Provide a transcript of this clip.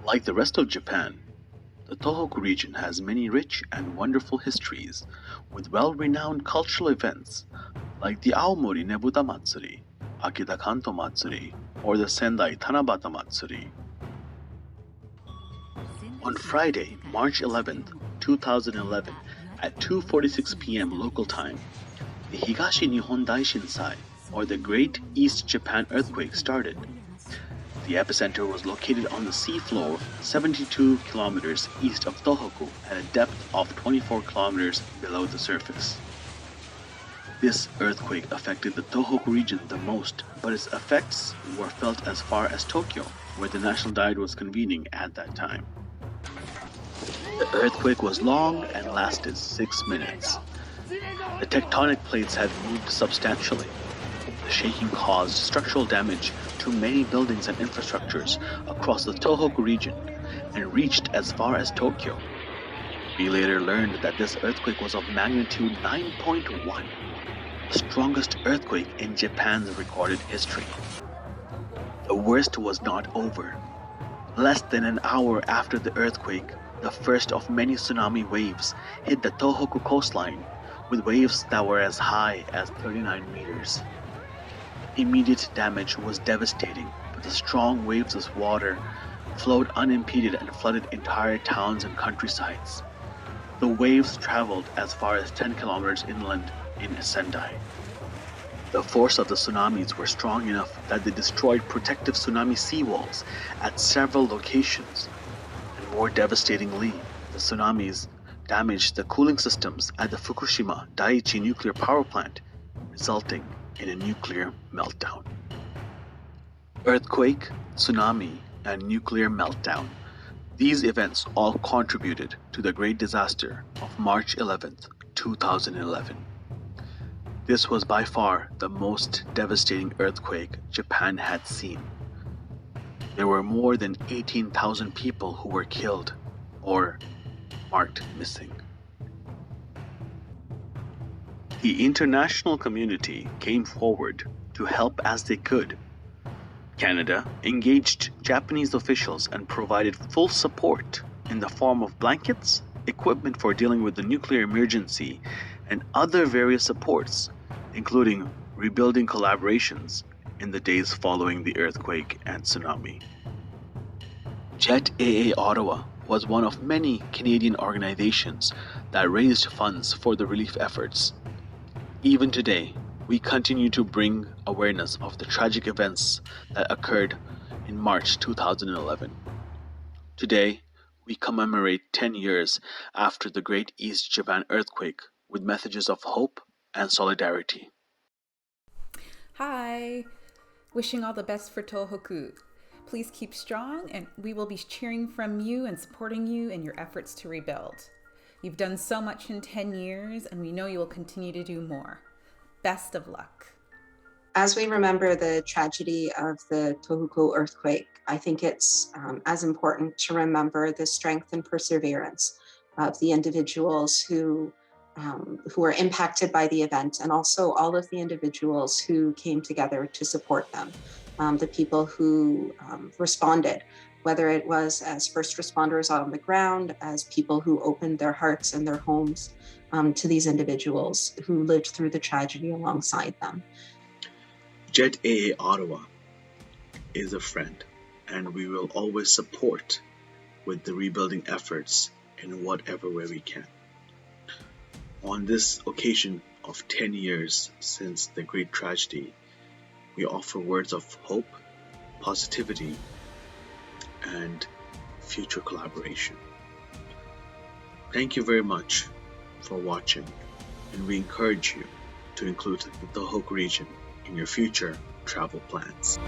Like the rest of Japan, the Tohoku region has many rich and wonderful histories, with well-renowned cultural events like the Aomori Nebuta Matsuri, Akita Kanto Matsuri, or the Sendai Tanabata Matsuri. On Friday, March 11th, 2011, at 2:46 p.m. local time, the Higashi Nihon Daishinsai, or the Great East Japan Earthquake, started. The epicenter was located on the seafloor 72 kilometers east of Tohoku at a depth of 24 kilometers below the surface. This earthquake affected the Tohoku region the most, but its effects were felt as far as Tokyo, where the National Diet was convening at that time. The earthquake was long and lasted 6 minutes. The tectonic plates had moved substantially. The shaking caused structural damage to many buildings and infrastructures across the Tohoku region and reached as far as Tokyo. We later learned that this earthquake was of magnitude 9.1, the strongest earthquake in Japan's recorded history. The worst was not over. Less than an hour after the earthquake, the first of many tsunami waves hit the Tohoku coastline, with waves that were as high as 39 meters. Immediate damage was devastating, but the strong waves of water flowed unimpeded and flooded entire towns and countrysides. The waves traveled as far as 10 kilometers inland in Sendai. The force of the tsunamis were strong enough that they destroyed protective tsunami seawalls at several locations. And more devastatingly, the tsunamis damaged the cooling systems at the Fukushima Daiichi nuclear power plant, resulting in a nuclear meltdown. Earthquake, tsunami, and nuclear meltdown. These events all contributed to the great disaster of March 11th, 2011. This was by far the most devastating earthquake Japan had seen. There were more than 18,000 people who were killed or marked missing. The international community came forward to help as they could. Canada engaged Japanese officials and provided full support in the form of blankets, equipment for dealing with the nuclear emergency, and other various supports, including rebuilding collaborations in the days following the earthquake and tsunami. JETAA Ottawa was one of many Canadian organizations that raised funds for the relief efforts. Even today, we continue to bring awareness of the tragic events that occurred in March 2011. Today, we commemorate 10 years after the Great East Japan Earthquake with messages of hope and solidarity. Hi! Wishing all the best for Tohoku. Please keep strong, and we will be cheering from you and supporting you in your efforts to rebuild. You've done so much in 10 years, and we know you will continue to do more. Best of luck. As we remember the tragedy of the Tohoku earthquake, I think it's as important to remember the strength and perseverance of the individuals who were impacted by the event, and also all of the individuals who came together to support them. The people who responded, whether it was as first responders out on the ground, as people who opened their hearts and their homes to these individuals who lived through the tragedy alongside them. JETAA Ottawa is a friend, and we will always support with the rebuilding efforts in whatever way we can. On this occasion of 10 years since the great tragedy, we offer words of hope, positivity, and future collaboration. Thank you very much for watching, and we encourage you to include the Tohoku region in your future travel plans.